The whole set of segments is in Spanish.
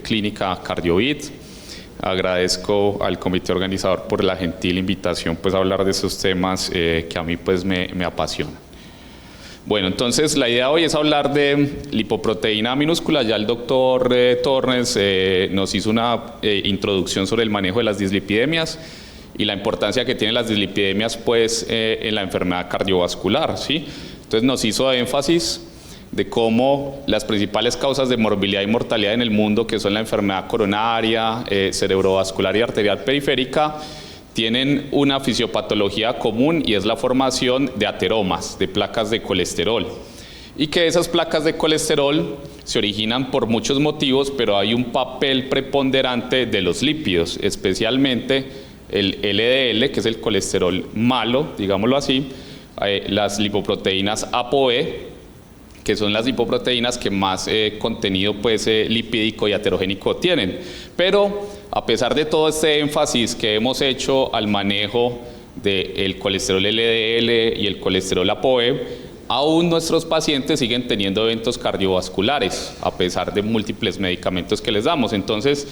clínica Cardiovit. Agradezco al comité organizador por la gentil invitación pues, a hablar de estos temas que a mí pues, me apasionan. Bueno, entonces la idea hoy es hablar de lipoproteína minúscula. Ya el doctor Torres nos hizo una introducción sobre el manejo de las dislipidemias y la importancia que tienen las dislipidemias pues, en la enfermedad cardiovascular, ¿sí? Entonces nos hizo énfasis de cómo las principales causas de morbilidad y mortalidad en el mundo, que son la enfermedad coronaria, cerebrovascular y arterial periférica, tienen una fisiopatología común y es la formación de ateromas, de placas de colesterol. Y que esas placas de colesterol se originan por muchos motivos, pero hay un papel preponderante de los lípidos, especialmente el LDL, que es el colesterol malo, digámoslo así, las lipoproteínas ApoB, que son las lipoproteínas que más contenido pues, lipídico y heterogénico tienen. Pero a pesar de todo este énfasis que hemos hecho al manejo del colesterol LDL y el colesterol ApoB, aún nuestros pacientes siguen teniendo eventos cardiovasculares, a pesar de múltiples medicamentos que les damos. Entonces,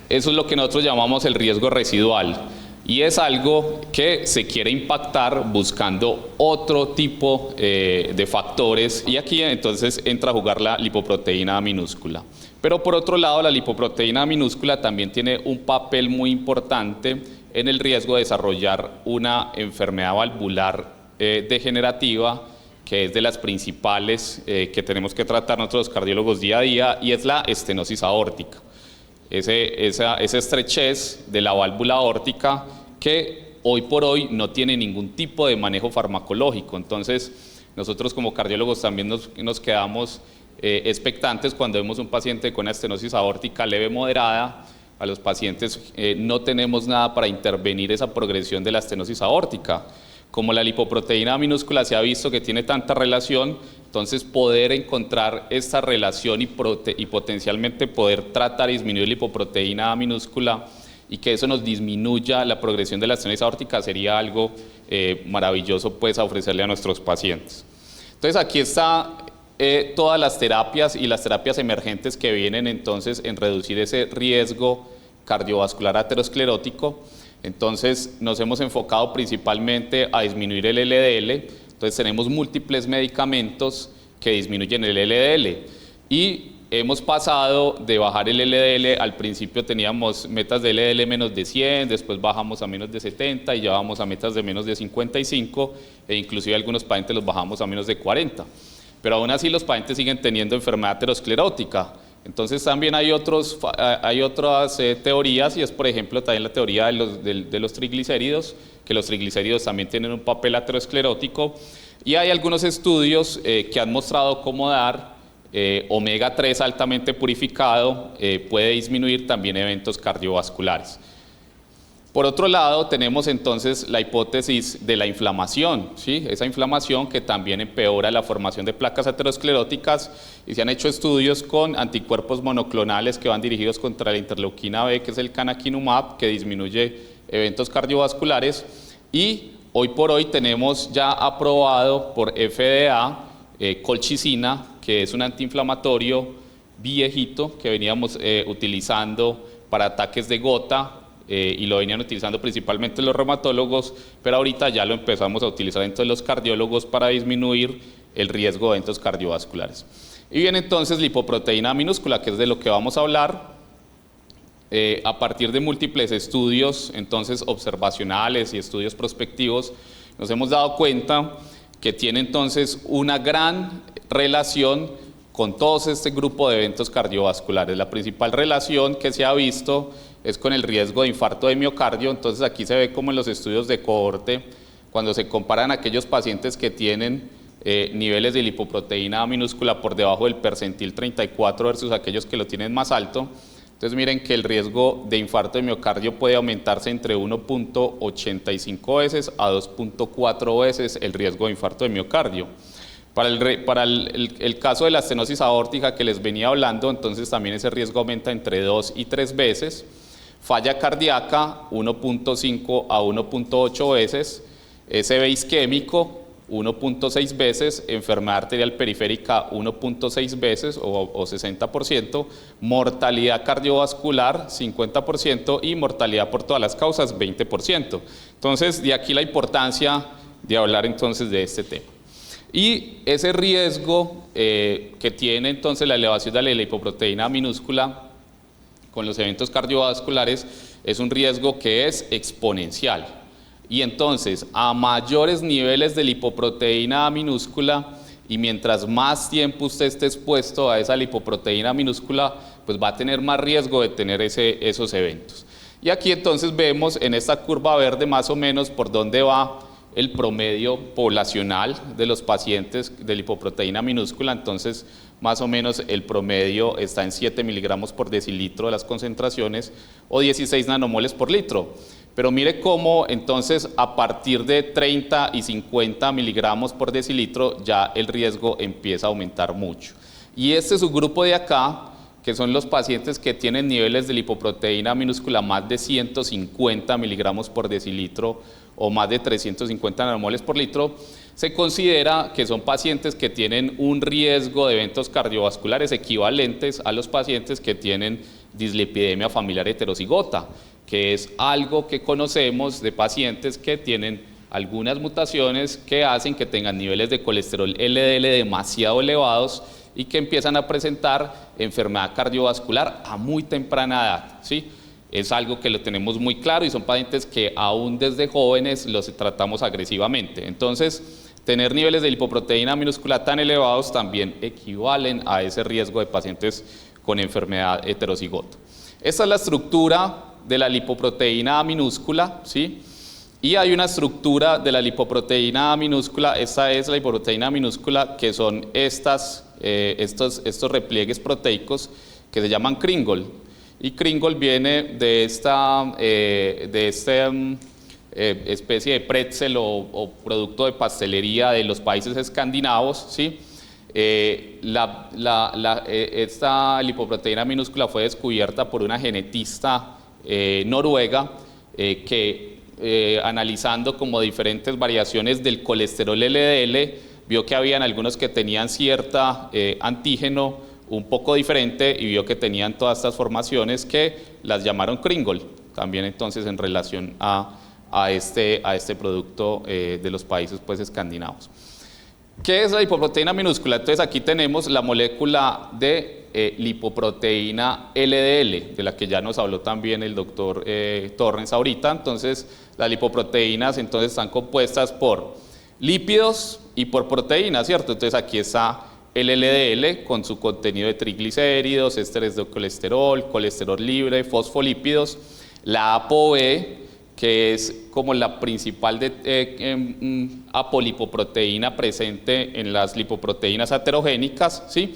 eso es lo que nosotros llamamos el riesgo residual. Y es algo que se quiere impactar buscando otro tipo de factores. Y aquí entonces entra a jugar la lipoproteína minúscula. Pero por otro lado, la lipoproteína minúscula también tiene un papel muy importante en el riesgo de desarrollar una enfermedad valvular degenerativa, que es de las principales que tenemos que tratar nosotros los cardiólogos día a día, y es la estenosis aórtica. Esa estrechez de la válvula aórtica que hoy por hoy no tiene ningún tipo de manejo farmacológico. Entonces, nosotros como cardiólogos también nos quedamos expectantes cuando vemos un paciente con una estenosis aórtica leve moderada. A los pacientes no tenemos nada para intervenir esa progresión de la estenosis aórtica. Como la lipoproteína minúscula se ha visto que tiene tanta relación, entonces poder encontrar esta relación y potencialmente poder tratar y disminuir lipoproteína minúscula y que eso nos disminuya la progresión de la estenosis aórtica sería algo maravilloso pues, a ofrecerle a nuestros pacientes. Entonces aquí está todas las terapias y las terapias emergentes que vienen entonces en reducir ese riesgo cardiovascular aterosclerótico. Entonces nos hemos enfocado principalmente a disminuir el LDL, entonces tenemos múltiples medicamentos que disminuyen el LDL y hemos pasado de bajar el LDL, al principio teníamos metas de LDL menos de 100, después bajamos a menos de 70 y ya vamos a metas de menos de 55 e inclusive algunos pacientes los bajamos a menos de 40, pero aún así los pacientes siguen teniendo enfermedad aterosclerótica. Entonces también hay otras teorías y es por ejemplo también la teoría de los triglicéridos, que los triglicéridos también tienen un papel aterosclerótico y hay algunos estudios que han mostrado cómo dar omega 3 altamente purificado puede disminuir también eventos cardiovasculares. Por otro lado, tenemos entonces la hipótesis de la inflamación, ¿sí? Esa inflamación que también empeora la formación de placas ateroscleróticas y se han hecho estudios con anticuerpos monoclonales que van dirigidos contra la interleuquina B, que es el canakinumab, que disminuye eventos cardiovasculares y hoy por hoy tenemos ya aprobado por FDA colchicina, que es un antiinflamatorio viejito que veníamos utilizando para ataques de gota, y lo venían utilizando principalmente los reumatólogos, pero ahorita ya lo empezamos a utilizar entre los cardiólogos para disminuir el riesgo de eventos cardiovasculares. Y viene entonces lipoproteína minúscula, que es de lo que vamos a hablar, a partir de múltiples estudios entonces observacionales y estudios prospectivos, nos hemos dado cuenta que tiene entonces una gran relación con todo este grupo de eventos cardiovasculares. La principal relación que se ha visto es con el riesgo de infarto de miocardio. Entonces aquí se ve como en los estudios de cohorte, cuando se comparan aquellos pacientes que tienen niveles de lipoproteína minúscula por debajo del percentil 34 versus aquellos que lo tienen más alto. Entonces miren que el riesgo de infarto de miocardio puede aumentarse entre 1.85 veces a 2.4 veces el riesgo de infarto de miocardio. Para el caso de la estenosis aórtica que les venía hablando, entonces también ese riesgo aumenta entre 2 y 3 veces. Falla cardíaca 1.5 a 1.8 veces. SB isquémico 1.6 veces, enfermedad arterial periférica 1.6 veces o 60%, mortalidad cardiovascular 50% y mortalidad por todas las causas 20%. Entonces, de aquí la importancia de hablar entonces de este tema. Y ese riesgo que tiene entonces la elevación de la lipoproteína minúscula con los eventos cardiovasculares es un riesgo que es exponencial. Y entonces, a mayores niveles de lipoproteína minúscula y mientras más tiempo usted esté expuesto a esa lipoproteína minúscula, pues va a tener más riesgo de tener esos eventos. Y aquí entonces vemos en esta curva verde más o menos por dónde va el promedio poblacional de los pacientes de lipoproteína minúscula. Entonces, más o menos el promedio está en 7 miligramos por decilitro de las concentraciones o 16 nanomoles por litro. Pero mire cómo entonces a partir de 30 y 50 miligramos por decilitro ya el riesgo empieza a aumentar mucho. Y este subgrupo de acá, que son los pacientes que tienen niveles de lipoproteína minúscula más de 150 miligramos por decilitro o más de 350 nanomoles por litro, se considera que son pacientes que tienen un riesgo de eventos cardiovasculares equivalentes a los pacientes que tienen dislipidemia familiar heterozigota, que es algo que conocemos de pacientes que tienen algunas mutaciones que hacen que tengan niveles de colesterol LDL demasiado elevados y que empiezan a presentar enfermedad cardiovascular a muy temprana edad, ¿sí? Es algo que lo tenemos muy claro y son pacientes que aún desde jóvenes los tratamos agresivamente. Entonces, tener niveles de lipoproteína minúscula tan elevados también equivalen a ese riesgo de pacientes con enfermedad heterozigota. Esta es la estructura de la lipoproteína minúscula, ¿sí? Y hay una estructura de la lipoproteína minúscula, esta es la lipoproteína minúscula, que son estos repliegues proteicos que se llaman Kringle. Y Kringle viene de esta especie de pretzel o producto de pastelería de los países escandinavos, ¿sí? Esta lipoproteína minúscula fue descubierta por una genetista noruega que analizando como diferentes variaciones del colesterol LDL vio que habían algunos que tenían cierta antígeno un poco diferente y vio que tenían todas estas formaciones que las llamaron Kringle, también entonces en relación a este producto de los países pues escandinavos. ¿Qué es la lipoproteína minúscula? Entonces aquí tenemos la molécula de lipoproteína LDL, de la que ya nos habló también el doctor Torrens ahorita. Entonces las lipoproteínas entonces están compuestas por lípidos y por proteínas, ¿cierto? Entonces aquí está el LDL con su contenido de triglicéridos, ésteres de colesterol, colesterol libre, fosfolípidos, la ApoB, que es como la principal apolipoproteína presente en las lipoproteínas aterogénicas, ¿sí?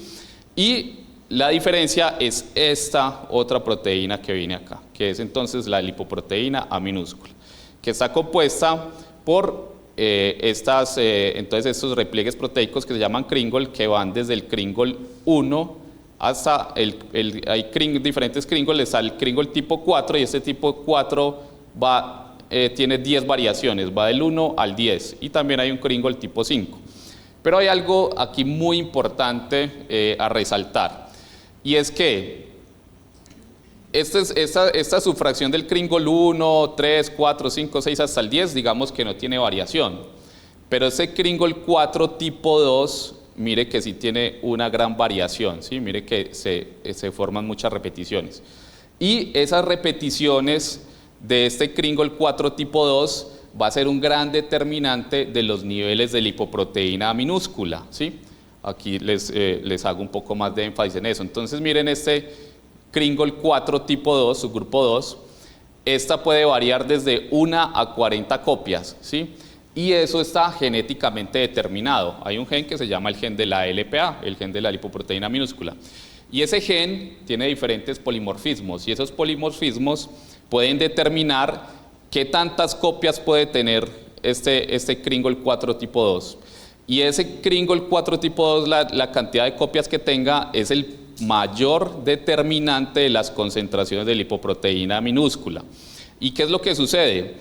Y la diferencia es esta otra proteína que viene acá, que es entonces la lipoproteína A minúscula, que está compuesta por entonces estos repliegues proteicos que se llaman Kringle, que van desde el Kringle 1 hasta hay diferentes Kringle, está el Kringle tipo 4 y este tipo 4 tiene 10 variaciones, va del 1 al 10 y también hay un Kringle tipo 5. Pero hay algo aquí muy importante a resaltar y es que esta subfracción del Kringle 1, 3, 4, 5, 6 hasta el 10 digamos que no tiene variación, pero ese Kringle 4 tipo 2 mire que sí tiene una gran variación, ¿sí? Mire que se forman muchas repeticiones y esas repeticiones de este Kringle 4 tipo 2 va a ser un gran determinante de los niveles de lipoproteína minúscula, ¿sí? Aquí les hago un poco más de énfasis en eso. Entonces miren este Kringle 4 tipo 2, subgrupo 2, esta puede variar desde 1 a 40 copias, ¿sí? Y eso está genéticamente determinado. Hay un gen que se llama el gen de la LPA, el gen de la lipoproteína minúscula. Y ese gen tiene diferentes polimorfismos y esos polimorfismos pueden determinar qué tantas copias puede tener este Kringle 4 tipo 2. Y ese Kringle 4 tipo 2, la cantidad de copias que tenga es el mayor determinante de las concentraciones de lipoproteína minúscula. ¿Y qué es lo que sucede?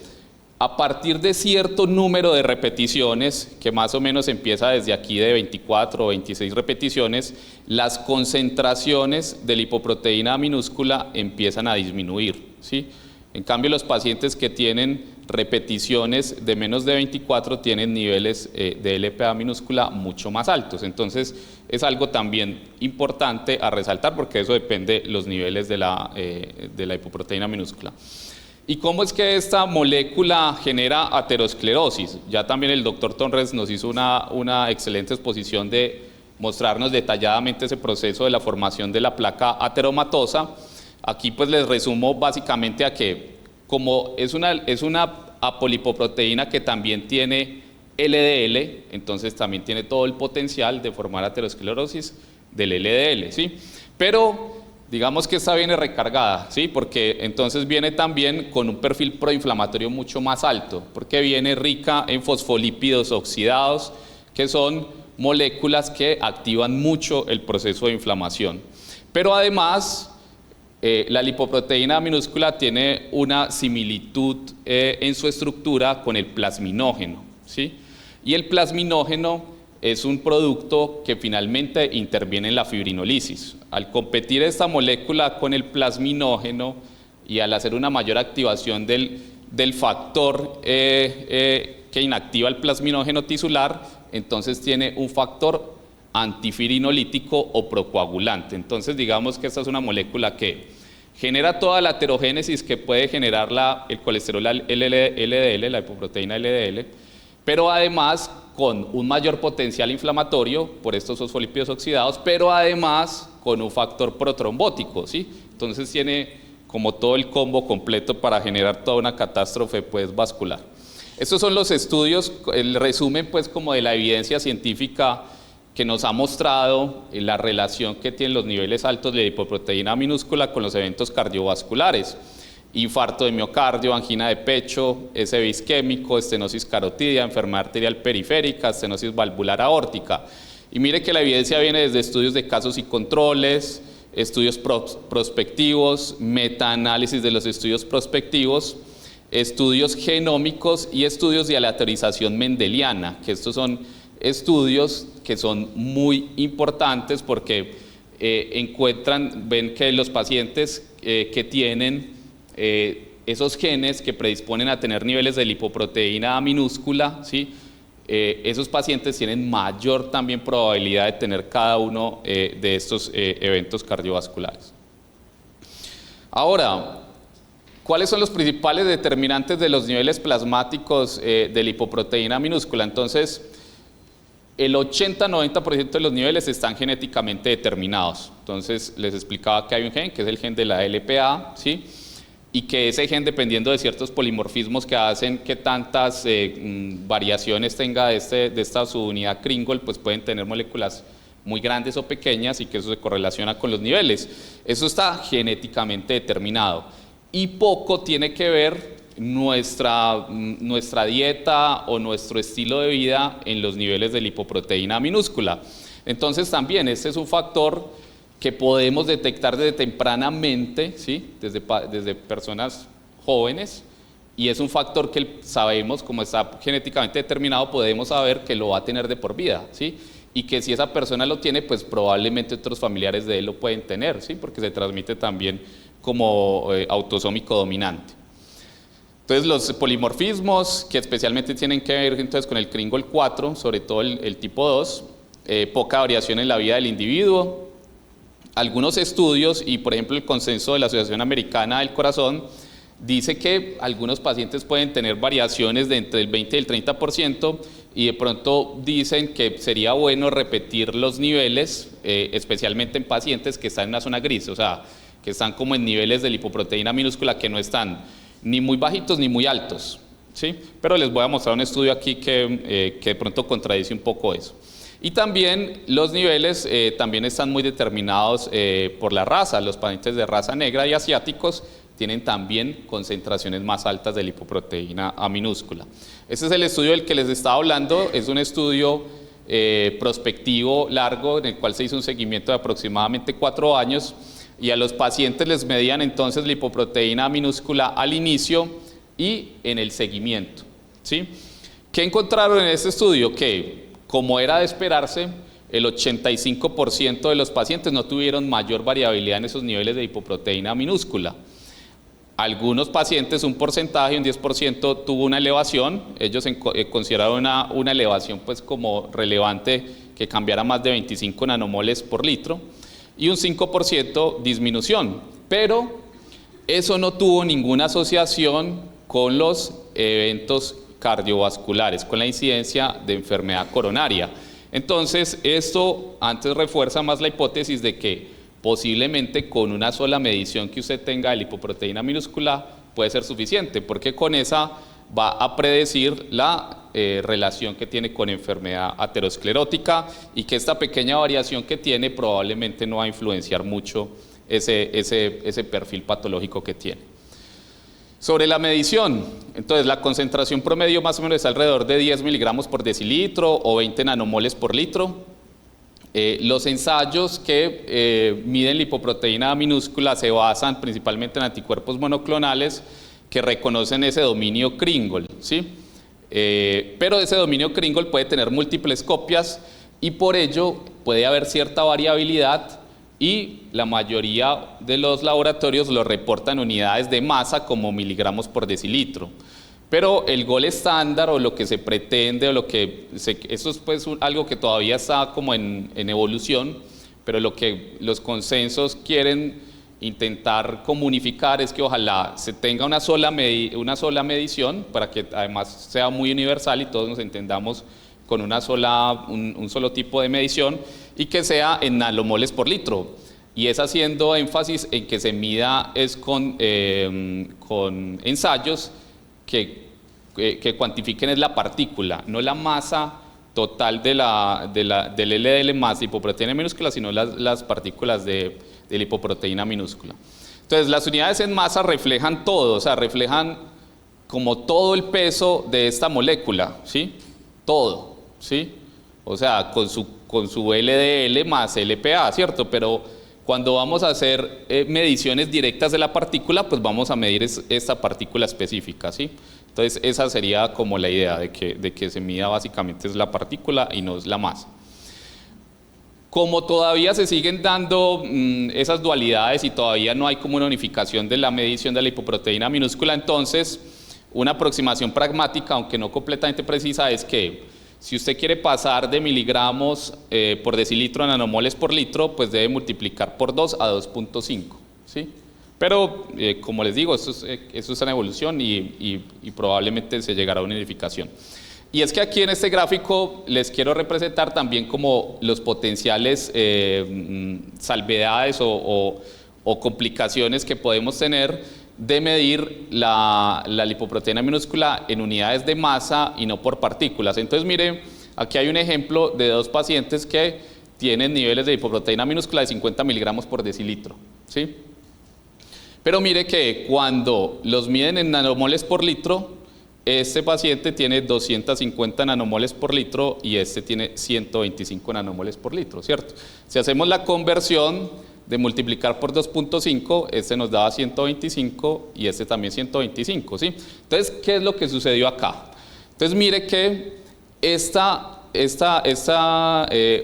a partir de cierto número de repeticiones, que más o menos empieza desde aquí de 24 o 26 repeticiones, las concentraciones de lipoproteína minúscula empiezan a disminuir, ¿sí? En cambio, los pacientes que tienen repeticiones de menos de 24 tienen niveles de LPA minúscula mucho más altos. Entonces, es algo también importante a resaltar porque eso depende de los niveles de la lipoproteína minúscula. ¿Y cómo es que esta molécula genera aterosclerosis? Ya también el doctor Torres nos hizo una excelente exposición de mostrarnos detalladamente ese proceso de la formación de la placa ateromatosa. Aquí pues les resumo básicamente a que como es una apolipoproteína que también tiene LDL, entonces también tiene todo el potencial de formar aterosclerosis del LDL, ¿sí? Pero digamos que esta viene recargada, ¿sí? Porque entonces viene también con un perfil proinflamatorio mucho más alto, porque viene rica en fosfolípidos oxidados, que son moléculas que activan mucho el proceso de inflamación. Pero además, la lipoproteína minúscula tiene una similitud en su estructura con el plasminógeno, ¿sí? Y el plasminógeno es un producto que finalmente interviene en la fibrinolisis. Al competir esta molécula con el plasminógeno y al hacer una mayor activación del factor que inactiva el plasminógeno tisular, entonces tiene un factor antifibrinolítico o procoagulante. Entonces digamos que esta es una molécula que genera toda la aterogénesis que puede generar el colesterol LDL, la lipoproteína LDL, pero además con un mayor potencial inflamatorio por estos fosfolípidos oxidados, pero además con un factor protrombótico, ¿sí? Entonces tiene como todo el combo completo para generar toda una catástrofe pues vascular. Estos son los estudios, el resumen pues como de la evidencia científica que nos ha mostrado la relación que tienen los niveles altos de lipoproteína minúscula con los eventos cardiovasculares. Infarto de miocardio, angina de pecho, SV isquémico, estenosis carotidia, enfermedad arterial periférica, estenosis valvular aórtica. Y mire que la evidencia viene desde estudios de casos y controles, estudios prospectivos, metaanálisis de los estudios prospectivos, estudios genómicos y estudios de aleatorización mendeliana, que estos son estudios que son muy importantes porque ven que los pacientes que tienen esos genes que predisponen a tener niveles de lipoproteína minúscula, ¿sí? Esos pacientes tienen mayor también probabilidad de tener cada uno de estos eventos cardiovasculares. Ahora, ¿cuáles son los principales determinantes de los niveles plasmáticos de lipoproteína minúscula? Entonces, el 80-90% de los niveles están genéticamente determinados. Entonces, les explicaba que hay un gen, que es el gen de la LPA, ¿sí? Y que ese gen, dependiendo de ciertos polimorfismos que hacen que tantas variaciones tenga de esta subunidad Kringle, pues pueden tener moléculas muy grandes o pequeñas y que eso se correlaciona con los niveles. Eso está genéticamente determinado. Y poco tiene que ver nuestra dieta o nuestro estilo de vida en los niveles de lipoproteína minúscula. Entonces también este es un factor que podemos detectar desde tempranamente, ¿sí? desde personas jóvenes, y es un factor que sabemos, como está genéticamente determinado, podemos saber que lo va a tener de por vida, ¿sí? Y que si esa persona lo tiene, pues probablemente otros familiares de él lo pueden tener, ¿sí? Porque se transmite también como autosómico dominante. Entonces los polimorfismos, que especialmente tienen que ver entonces con el Kringle 4, sobre todo el tipo 2, poca variación en la vida del individuo. Algunos estudios, y por ejemplo el consenso de la Asociación Americana del Corazón, dice que algunos pacientes pueden tener variaciones de entre el 20 y el 30%, y de pronto dicen que sería bueno repetir los niveles, especialmente en pacientes que están en una zona gris, o sea, que están como en niveles de lipoproteína minúscula que no están ni muy bajitos ni muy altos, ¿sí? Pero les voy a mostrar un estudio aquí que de pronto contradice un poco eso. Y también los niveles también están muy determinados por la raza. Los pacientes de raza negra y asiáticos tienen también concentraciones más altas de lipoproteína A minúscula. Este es el estudio del que les estaba hablando, es un estudio prospectivo largo en el cual se hizo un seguimiento de aproximadamente 4 años y a los pacientes les medían entonces lipoproteína minúscula al inicio y en el seguimiento, ¿sí? ¿Qué encontraron en este estudio? Que, como era de esperarse, el 85% de los pacientes no tuvieron mayor variabilidad en esos niveles de lipoproteína minúscula. Algunos pacientes, un porcentaje, un 10%, tuvo una elevación. Ellos consideraron una elevación pues como relevante, que cambiara más de 25 nanomoles por litro, y un 5% disminución. Pero eso no tuvo ninguna asociación con los eventos cardiovasculares, con la incidencia de enfermedad coronaria. Entonces, esto antes refuerza más la hipótesis de que posiblemente con una sola medición que usted tenga de lipoproteína minúscula puede ser suficiente, porque con esa va a predecir la relación que tiene con enfermedad aterosclerótica, y que esta pequeña variación que tiene probablemente no va a influenciar mucho ese perfil patológico que tiene. Sobre la medición, entonces la concentración promedio más o menos es alrededor de 10 miligramos por decilitro o 20 nanomoles por litro. Los ensayos que miden lipoproteína minúscula se basan principalmente en anticuerpos monoclonales que reconocen ese dominio Kringle, ¿sí? Pero ese dominio Kringle puede tener múltiples copias y por ello puede haber cierta variabilidad, y la mayoría de los laboratorios lo reportan unidades de masa como miligramos por decilitro. Pero el gol estándar, o lo que se pretende, o eso es pues algo que todavía está como en evolución, pero lo que los consensos quieren intentar comunicar es que ojalá se tenga una sola medición, para que además sea muy universal y todos nos entendamos con un solo tipo de medición, y que sea en nanomoles por litro. Y es haciendo énfasis en que se mida con ensayos que cuantifiquen es la partícula, no la masa total del LDL más lipoproteína minúscula, sino las partículas de lipoproteína minúscula. Entonces, las unidades en masa reflejan todo, o sea, reflejan como todo el peso de esta molécula, ¿sí? Todo, ¿sí? O sea, con su LDL más LPA, ¿cierto? Pero cuando vamos a hacer mediciones directas de la partícula, pues vamos a medir esta partícula específica, ¿sí? Entonces, esa sería como la idea de que se mida básicamente es la partícula y no es la masa. Como todavía se siguen dando esas dualidades y todavía no hay como una unificación de la medición de la lipoproteína minúscula, entonces una aproximación pragmática, aunque no completamente precisa, es que si usted quiere pasar de miligramos por decilitro a nanomoles por litro, pues debe multiplicar por 2 a 2.5, ¿sí? Pero, como les digo, esto está en evolución y probablemente se llegará a una unificación. Y es que aquí en este gráfico les quiero representar también como los potenciales salvedades o complicaciones que podemos tener de medir la lipoproteína minúscula en unidades de masa y no por partículas. Entonces, mire, aquí hay un ejemplo de dos pacientes que tienen niveles de lipoproteína minúscula de 50 miligramos por decilitro, ¿sí? Pero mire que cuando los miden en nanomoles por litro, este paciente tiene 250 nanomoles por litro y este tiene 125 nanomoles por litro, ¿cierto? Si hacemos la conversión de multiplicar por 2.5, este nos daba 125 y este también 125, ¿sí? Entonces, ¿qué es lo que sucedió acá? Entonces, mire que esta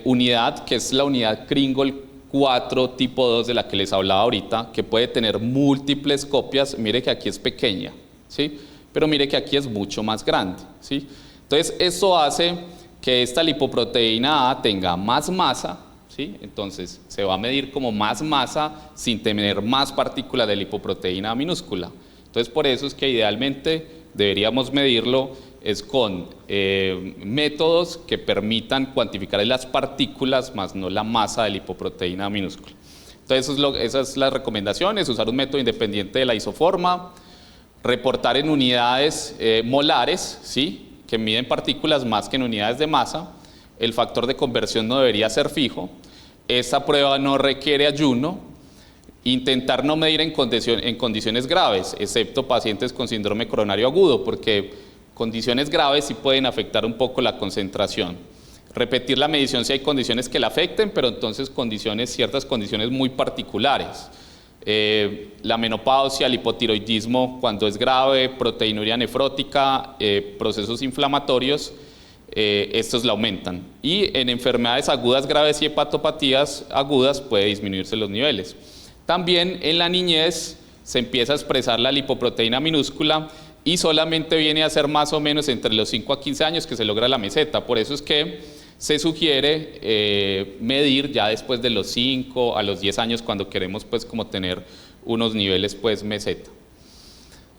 unidad, que es la unidad Kringle 4 tipo 2 de la que les hablaba ahorita, que puede tener múltiples copias, mire que aquí es pequeña, ¿sí? Pero mire que aquí es mucho más grande, ¿sí? Entonces, esto hace que esta lipoproteína A tenga más masa, ¿sí? Entonces, se va a medir como más masa sin tener más partículas de lipoproteína minúscula. Entonces, por eso es que idealmente deberíamos medirlo es con métodos que permitan cuantificar las partículas más no la masa de lipoproteína minúscula. Entonces, esas son las recomendaciones: usar un método independiente de la isoforma, reportar en unidades molares, ¿sí?, que miden partículas más que en unidades de masa. El factor de conversión no debería ser fijo. Esta prueba no requiere ayuno. Intentar no medir en condiciones graves, excepto pacientes con síndrome coronario agudo, porque condiciones graves sí pueden afectar un poco la concentración. Repetir la medición si hay condiciones que la afecten, pero entonces ciertas condiciones muy particulares. la menopausia, el hipotiroidismo cuando es grave, proteinuria nefrótica, procesos inflamatorios, estos la aumentan. Y en enfermedades agudas graves y hepatopatías agudas puede disminuirse los niveles. También en la niñez se empieza a expresar la lipoproteína minúscula y solamente viene a ser más o menos entre los 5 a 15 años que se logra la meseta. Por eso es que se sugiere medir ya después de los 5 a los 10 años cuando queremos pues como tener unos niveles pues meseta.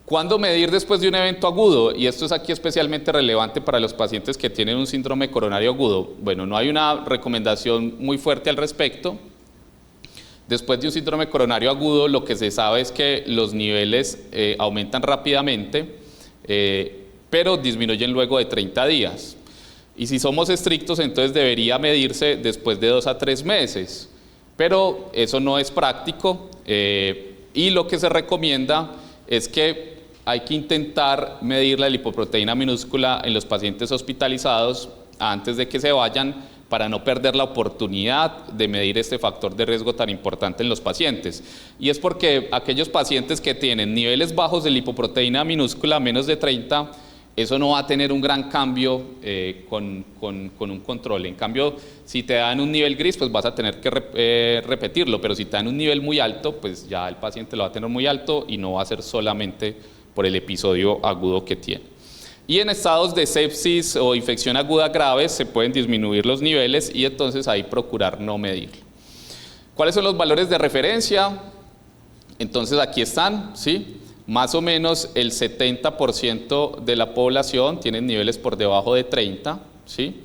¿Cuándo medir después de un evento agudo? Y esto es aquí especialmente relevante para los pacientes que tienen un síndrome coronario agudo. Bueno, no hay una recomendación muy fuerte al respecto. Después de un síndrome coronario agudo, lo que se sabe es que los niveles aumentan rápidamente, pero disminuyen luego de 30 días. Y si somos estrictos, entonces debería medirse después de 2 a 3 meses. Pero eso no es práctico y lo que se recomienda es que hay que intentar medir la lipoproteína minúscula en los pacientes hospitalizados antes de que se vayan para no perder la oportunidad de medir este factor de riesgo tan importante en los pacientes. Y es porque aquellos pacientes que tienen niveles bajos de lipoproteína minúscula, menos de 30, eso no va a tener un gran cambio con un control. En cambio, si te dan un nivel gris, pues vas a tener que repetirlo, pero si te dan un nivel muy alto, pues ya el paciente lo va a tener muy alto y no va a ser solamente por el episodio agudo que tiene. Y en estados de sepsis o infección aguda grave se pueden disminuir los niveles y entonces ahí procurar no medirlo. ¿Cuáles son los valores de referencia? Entonces aquí están, ¿sí? Más o menos el 70% de la población tiene niveles por debajo de 30, ¿sí?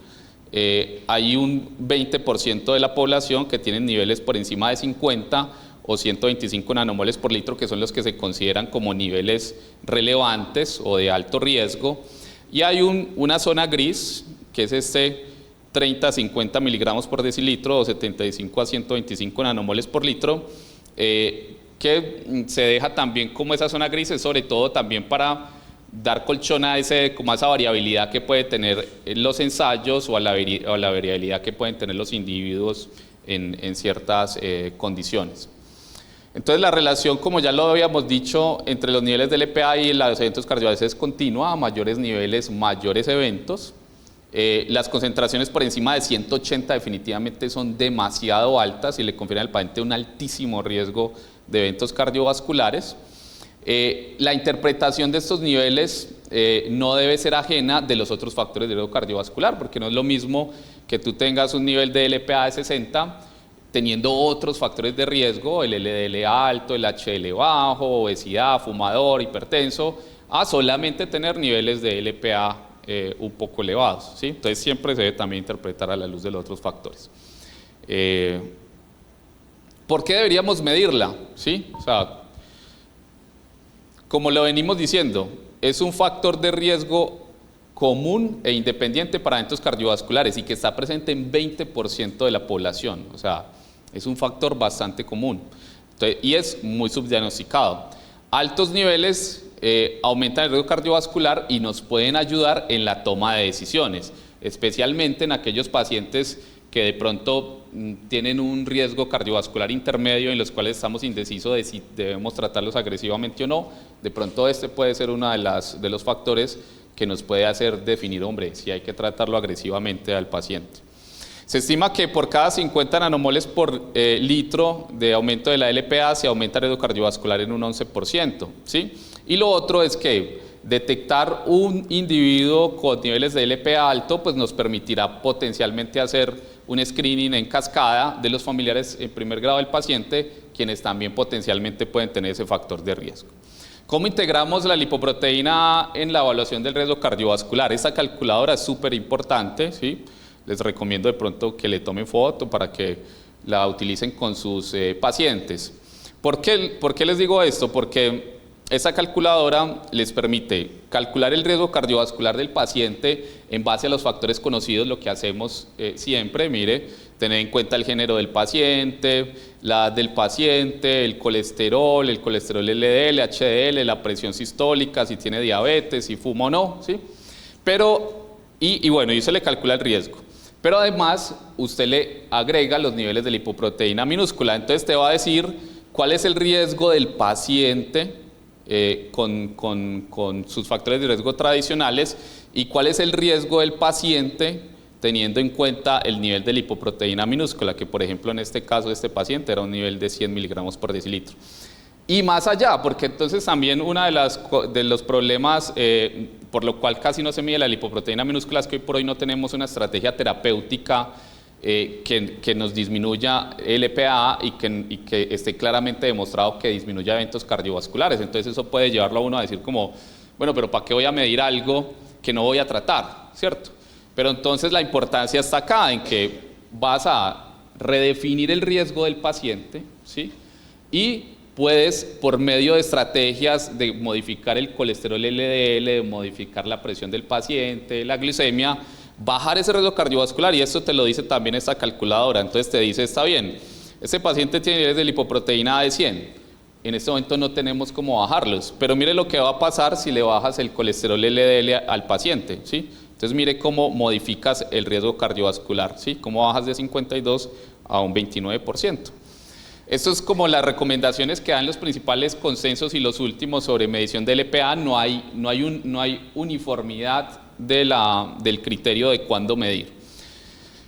Hay un 20% de la población que tiene niveles por encima de 50 o 125 nanomoles por litro, que son los que se consideran como niveles relevantes o de alto riesgo. Y hay una zona gris, que es este 30 a 50 miligramos por decilitro o 75 a 125 nanomoles por litro, que se deja también como esa zona gris, es sobre todo también para dar colchón a como a esa variabilidad que puede tener los ensayos o a la variabilidad que pueden tener los individuos en ciertas condiciones. Entonces la relación, como ya lo habíamos dicho, entre los niveles del LPA y los eventos cardiovasculares es continua. A mayores niveles, mayores eventos. Las concentraciones por encima de 180 definitivamente son demasiado altas y le confieren al paciente un altísimo riesgo de eventos cardiovasculares. La interpretación de estos niveles no debe ser ajena de los otros factores de riesgo cardiovascular, porque no es lo mismo que tú tengas un nivel de LPA de 60 teniendo otros factores de riesgo, el LDL alto, el HDL bajo, obesidad, fumador, hipertenso, a solamente tener niveles de LPA un poco elevados, ¿sí? Entonces siempre se debe también interpretar a la luz de los otros factores. ¿Por qué deberíamos medirla? ¿Sí? O sea, como lo venimos diciendo, es un factor de riesgo común e independiente para eventos cardiovasculares y que está presente en 20% de la población, o sea, es un factor bastante común. Entonces, y es muy subdiagnosticado. Altos niveles aumentan el riesgo cardiovascular y nos pueden ayudar en la toma de decisiones, especialmente en aquellos pacientes que de pronto tienen un riesgo cardiovascular intermedio en los cuales estamos indecisos de si debemos tratarlos agresivamente o no. De pronto este puede ser uno de los factores que nos puede hacer definir, hombre, si hay que tratarlo agresivamente al paciente. Se estima que por cada 50 nanomoles por litro de aumento de la LPA se aumenta el riesgo cardiovascular en un 11%, ¿sí? Y lo otro es que detectar un individuo con niveles de LPA alto pues nos permitirá potencialmente hacer un screening en cascada de los familiares en primer grado del paciente, quienes también potencialmente pueden tener ese factor de riesgo. ¿Cómo integramos la lipoproteína en la evaluación del riesgo cardiovascular? Esta calculadora es súper importante, ¿sí? Les recomiendo de pronto que le tomen foto para que la utilicen con sus pacientes. ¿Por qué les digo esto? Porque esta calculadora les permite calcular el riesgo cardiovascular del paciente en base a los factores conocidos, lo que hacemos siempre, mire, tener en cuenta el género del paciente, la edad del paciente, el colesterol LDL, HDL, la presión sistólica, si tiene diabetes, si fuma o no, ¿sí? Pero, y bueno, y se le calcula el riesgo. Pero además, usted le agrega los niveles de lipoproteína minúscula, entonces te va a decir cuál es el riesgo del paciente con sus factores de riesgo tradicionales y cuál es el riesgo del paciente teniendo en cuenta el nivel de lipoproteína minúscula, que por ejemplo en este caso de este paciente era un nivel de 100 miligramos por decilitro. Y más allá, porque entonces también uno de los problemas por lo cual casi no se mide la lipoproteína minúscula es que hoy por hoy no tenemos una estrategia terapéutica que nos disminuya LPA y que esté claramente demostrado que disminuya eventos cardiovasculares. Entonces eso puede llevarlo a uno a decir como, bueno, pero ¿para qué voy a medir algo que no voy a tratar? ¿Cierto? Pero entonces la importancia está acá, en que vas a redefinir el riesgo del paciente, ¿sí? Y puedes, por medio de estrategias de modificar el colesterol LDL, de modificar la presión del paciente, la glicemia, bajar ese riesgo cardiovascular, y esto te lo dice también esta calculadora. Entonces te dice, está bien, este paciente tiene niveles de lipoproteína de 100, en este momento no tenemos cómo bajarlos, pero mire lo que va a pasar si le bajas el colesterol LDL al paciente, ¿sí? Entonces mire cómo modificas el riesgo cardiovascular, ¿sí? Cómo bajas de 52 a un 29%. Esto es como las recomendaciones que dan los principales consensos y los últimos sobre medición de LPA. No hay uniformidad del criterio de cuándo medir.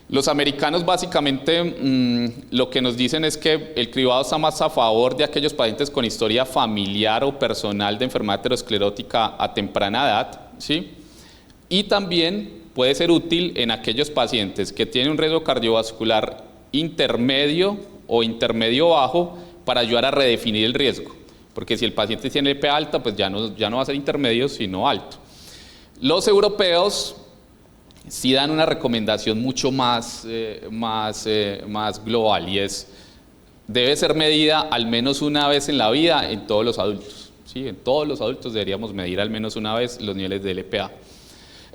Los americanos básicamente lo que nos dicen es que el cribado está más a favor de aquellos pacientes con historia familiar o personal de enfermedad aterosclerótica a temprana edad, ¿sí? Y también puede ser útil en aquellos pacientes que tienen un riesgo cardiovascular intermedio o intermedio bajo para ayudar a redefinir el riesgo, porque si el paciente tiene LPA alta, pues ya no va a ser intermedio, sino alto. Los europeos sí dan una recomendación mucho más global, y es, debe ser medida al menos una vez en la vida en todos los adultos, ¿sí? En todos los adultos deberíamos medir al menos una vez los niveles de LPA.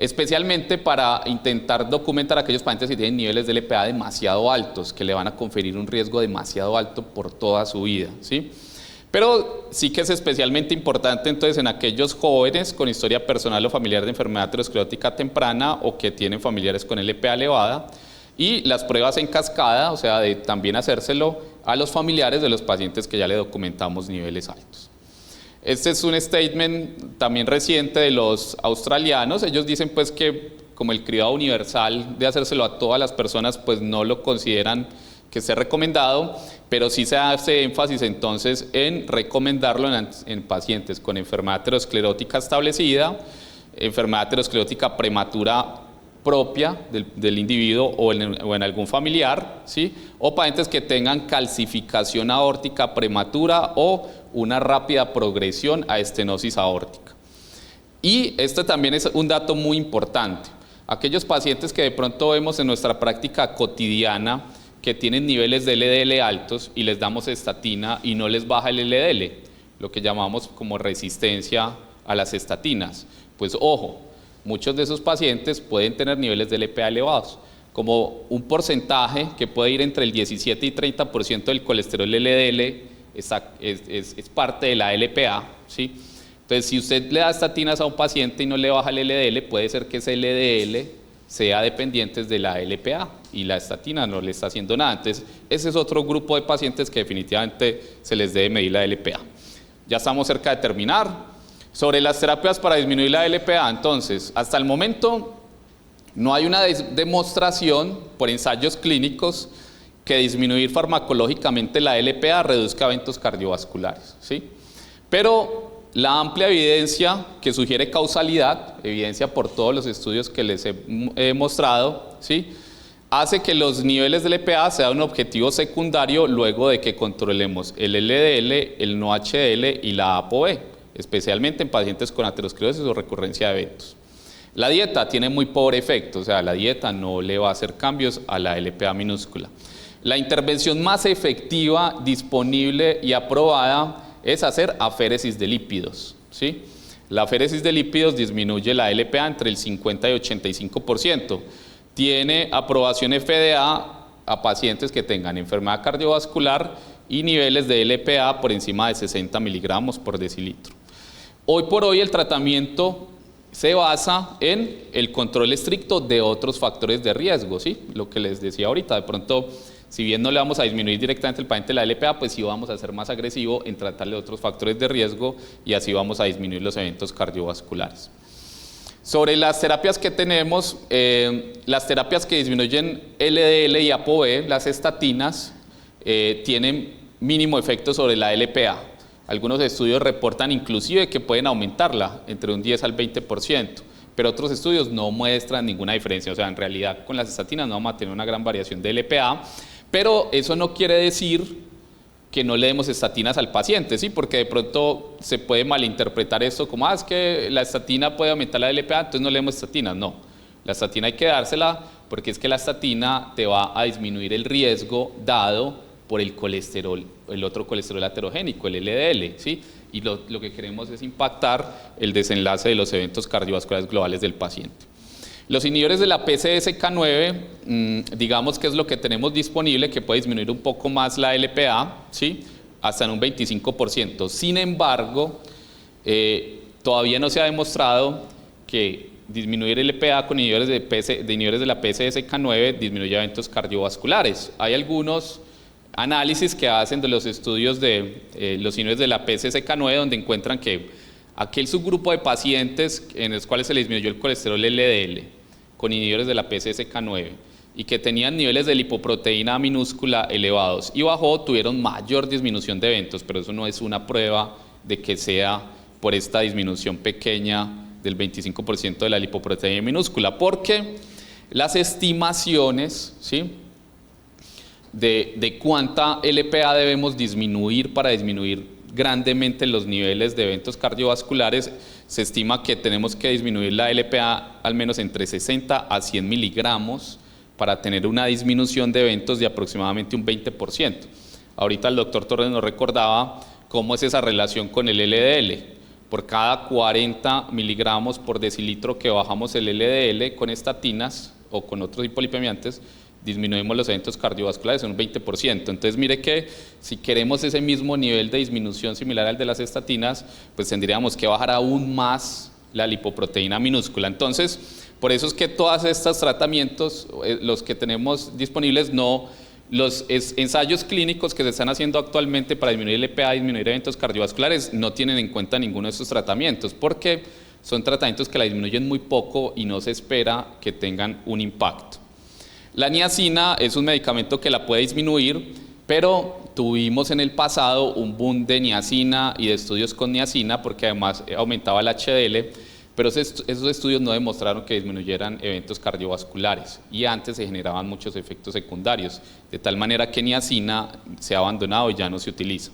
Especialmente para intentar documentar a aquellos pacientes que tienen niveles de LPA demasiado altos, que le van a conferir un riesgo demasiado alto por toda su vida, ¿sí? Pero sí que es especialmente importante entonces en aquellos jóvenes con historia personal o familiar de enfermedad aterosclerótica temprana o que tienen familiares con LPA elevada, y las pruebas en cascada, o sea, de también hacérselo a los familiares de los pacientes que ya le documentamos niveles altos. Este es un statement también reciente de los australianos. Ellos dicen pues que como el cribado universal de hacérselo a todas las personas pues no lo consideran que esté recomendado, pero sí se hace énfasis entonces en recomendarlo en pacientes con enfermedad aterosclerótica establecida, enfermedad aterosclerótica prematura propia del individuo o en algún familiar, ¿sí? O pacientes que tengan calcificación aórtica prematura o una rápida progresión a estenosis aórtica. Y este también es un dato muy importante. Aquellos pacientes que de pronto vemos en nuestra práctica cotidiana que tienen niveles de LDL altos y les damos estatina y no les baja el LDL, lo que llamamos como resistencia a las estatinas, pues ojo, muchos de esos pacientes pueden tener niveles de LPA elevados, como un porcentaje que puede ir entre el 17 y 30% del colesterol LDL es parte de la LPA, ¿sí? Entonces, si usted le da estatinas a un paciente y no le baja el LDL, puede ser que ese LDL sea dependiente de la LPA y la estatina no le está haciendo nada. Entonces, ese es otro grupo de pacientes que definitivamente se les debe medir la LPA. Ya estamos cerca de terminar. Sobre las terapias para disminuir la LPA, entonces, hasta el momento no hay una demostración por ensayos clínicos que disminuir farmacológicamente la LPA reduzca eventos cardiovasculares, ¿sí? Pero la amplia evidencia que sugiere causalidad, evidencia por todos los estudios que les he mostrado, ¿sí? Hace que los niveles de LPA sean un objetivo secundario luego de que controlemos el LDL, el no HDL y la ApoB, especialmente en pacientes con aterosclerosis o recurrencia de eventos. La dieta tiene muy pobre efecto, o sea, la dieta no le va a hacer cambios a la LPA minúscula. La intervención más efectiva, disponible y aprobada es hacer aféresis de lípidos, ¿sí? La aféresis de lípidos disminuye la LPA entre el 50 y 85%. Tiene aprobación FDA a pacientes que tengan enfermedad cardiovascular y niveles de LPA por encima de 60 miligramos por decilitro. Hoy por hoy el tratamiento se basa en el control estricto de otros factores de riesgo, ¿sí? Lo que les decía ahorita, de pronto si bien no le vamos a disminuir directamente el paciente la LPA, pues sí vamos a ser más agresivo en tratarle otros factores de riesgo y así vamos a disminuir los eventos cardiovasculares. Sobre las terapias que tenemos, las terapias que disminuyen LDL y ApoB, las estatinas, tienen mínimo efecto sobre la LPA. Algunos estudios reportan inclusive que pueden aumentarla entre un 10 al 20%, pero otros estudios no muestran ninguna diferencia. O sea, en realidad con las estatinas no vamos a tener una gran variación de LPA, pero eso no quiere decir que no le demos estatinas al paciente, ¿sí? Porque de pronto se puede malinterpretar esto como, es que la estatina puede aumentar la LPA, entonces no le demos estatinas. No, la estatina hay que dársela porque es que la estatina te va a disminuir el riesgo dado por el colesterol, el otro colesterol aterogénico, el LDL, ¿sí? Y lo que queremos es impactar el desenlace de los eventos cardiovasculares globales del paciente. Los inhibidores de la PCSK9, digamos que es lo que tenemos disponible, que puede disminuir un poco más la LPA, ¿sí? Hasta en un 25%. Sin embargo, todavía no se ha demostrado que disminuir el LPA con inhibidores de la PCSK9 disminuye eventos cardiovasculares. Hay algunos análisis que hacen de los estudios de los inhibidores de la PCSK9 donde encuentran que aquel subgrupo de pacientes en los cuales se les disminuyó el colesterol LDL con inhibidores de la PCSK9 y que tenían niveles de lipoproteína minúscula elevados y bajó, tuvieron mayor disminución de eventos, pero eso no es una prueba de que sea por esta disminución pequeña del 25% de la lipoproteína minúscula, porque las estimaciones, ¿sí?, de cuánta LPA debemos disminuir para disminuir grandemente los niveles de eventos cardiovasculares, se estima que tenemos que disminuir la LPA al menos entre 60 a 100 miligramos para tener una disminución de eventos de aproximadamente un 20%. Ahorita el doctor Torres nos recordaba cómo es esa relación con el LDL. Por cada 40 miligramos por decilitro que bajamos el LDL con estatinas o con otros hipolipemiantes, disminuimos los eventos cardiovasculares en un 20%. Entonces mire que si queremos ese mismo nivel de disminución similar al de las estatinas, pues tendríamos que bajar aún más la lipoproteína minúscula. Entonces, por eso es que todos estos tratamientos, los que tenemos disponibles, los ensayos clínicos que se están haciendo actualmente para disminuir el LPA y disminuir eventos cardiovasculares no tienen en cuenta ninguno de estos tratamientos, porque son tratamientos que la disminuyen muy poco y no se espera que tengan un impacto. La niacina es un medicamento que la puede disminuir, pero tuvimos en el pasado un boom de niacina y de estudios con niacina porque además aumentaba el HDL, pero esos estudios no demostraron que disminuyeran eventos cardiovasculares y antes se generaban muchos efectos secundarios, de tal manera que niacina se ha abandonado y ya no se utiliza.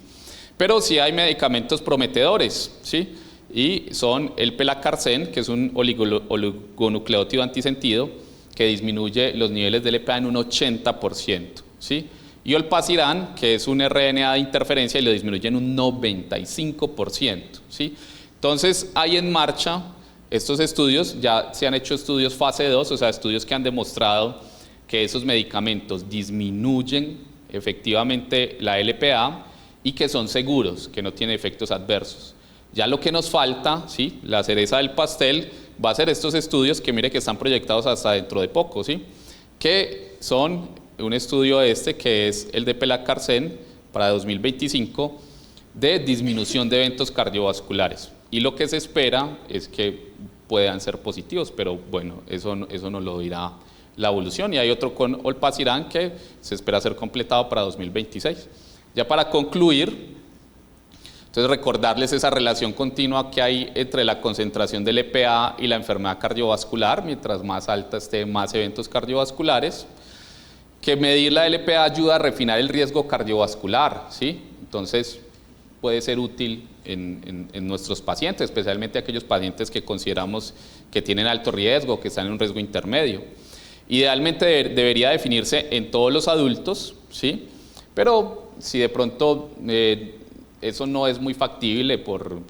Pero sí hay medicamentos prometedores, ¿sí? Y son el pelacarsen, que es un oligonucleótido antisentido, que disminuye los niveles de LPA en un 80%, ¿sí? Y olpasiran, que es un RNA de interferencia y lo disminuye en un 95%, ¿sí? Entonces, hay en marcha estos estudios, ya se han hecho estudios fase 2, o sea, estudios que han demostrado que esos medicamentos disminuyen efectivamente la LPA y que son seguros, que no tienen efectos adversos. Ya lo que nos falta, ¿sí?, la cereza del pastel, va a ser estos estudios que mire que están proyectados hasta dentro de poco, ¿sí?, que son un estudio que es el de pelacarsen para 2025 de disminución de eventos cardiovasculares. Y lo que se espera es que puedan ser positivos, pero bueno, eso nos lo dirá la evolución. Y hay otro con olpasiran que se espera ser completado para 2026. Ya para concluir, entonces recordarles esa relación continua que hay entre la concentración del LPA y la enfermedad cardiovascular. Mientras más alta esté, más eventos cardiovasculares. Que medir la LPA ayuda a refinar el riesgo cardiovascular, ¿sí? Entonces puede ser útil en nuestros pacientes, especialmente aquellos pacientes que consideramos que tienen alto riesgo, que están en un riesgo intermedio. Idealmente debería definirse en todos los adultos, ¿sí? Pero si de pronto eso no es muy factible por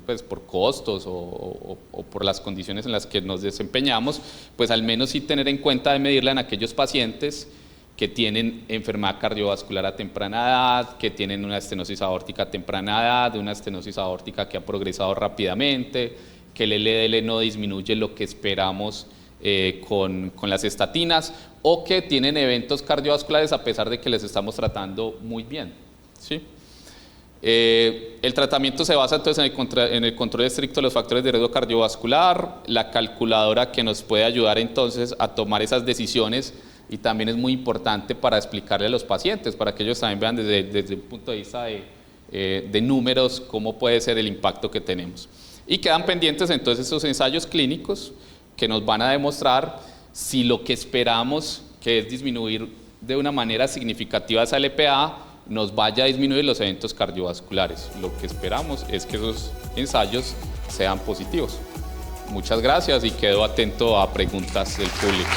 costos o por las condiciones en las que nos desempeñamos, pues al menos sí tener en cuenta de medirla en aquellos pacientes que tienen enfermedad cardiovascular a temprana edad, que tienen una estenosis aórtica a temprana edad, una estenosis aórtica que ha progresado rápidamente, que el LDL no disminuye lo que esperamos con las estatinas o que tienen eventos cardiovasculares a pesar de que les estamos tratando muy bien, ¿sí? El tratamiento se basa entonces en el control estricto de los factores de riesgo cardiovascular, la calculadora que nos puede ayudar entonces a tomar esas decisiones, y también es muy importante para explicarle a los pacientes, para que ellos también vean desde un punto de vista de números cómo puede ser el impacto que tenemos. Y quedan pendientes entonces esos ensayos clínicos que nos van a demostrar si lo que esperamos, que es disminuir de una manera significativa esa LPA, nos vaya a disminuir los eventos cardiovasculares. Lo que esperamos es que esos ensayos sean positivos. Muchas gracias y quedo atento a preguntas del público.